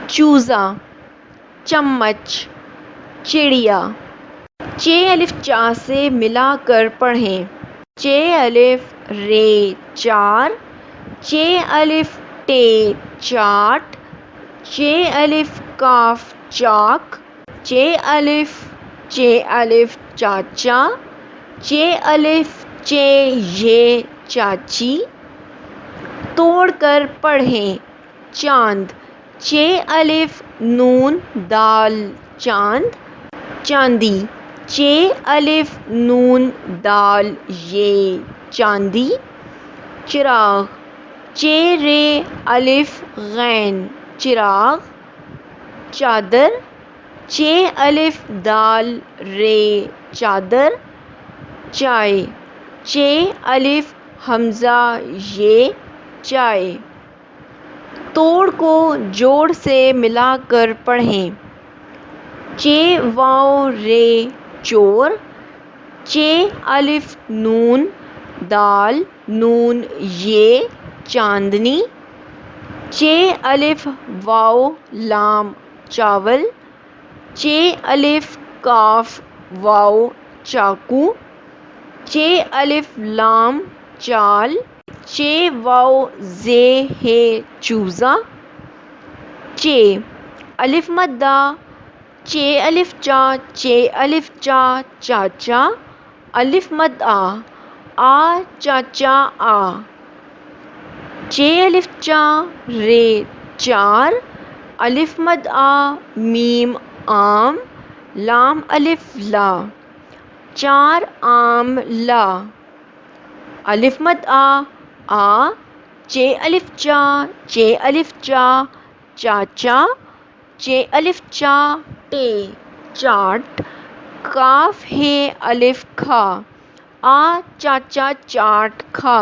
چوزا چمچ چڑیا. چ الف چا سے ملا کر پڑھیں. چ الف رے چار. چ الف ٹے چاٹ. چ الف کاف چاک. چ الف چاچا. چ الف یہ چاچی. توڑ کر پڑھیں. چاند. چ الف نون دال چاند چاندی. چ الف نون دال یہ چاندی. چراغ. چ رے الف غین چراغ. چادر. چ الف دال رے چادر. چائے. چ الف ہمزہ یہ چائے. توڑ کو جوڑ سے ملا کر پڑھیں. چ واو رے چور. چ الف نون دال نون یہ چاندنی. چ الف واو لام چاول. چ الف کاف واو چاقو. چ الف لام چال. چ واو زے ہے چوزا. چ الف مدہ. چ الف چا. چ الف چا چاچا. الف مد آ چاچا آ. چ الف چا رے چار. الف مد میم آم. لام الف لا. چار آم لا. الف مد آ. چ الف چا. چ الف چا چاچا. چ الف چا ٹے چاٹ. کاف ہے الف کھا. آ چاچا چاٹ کھا.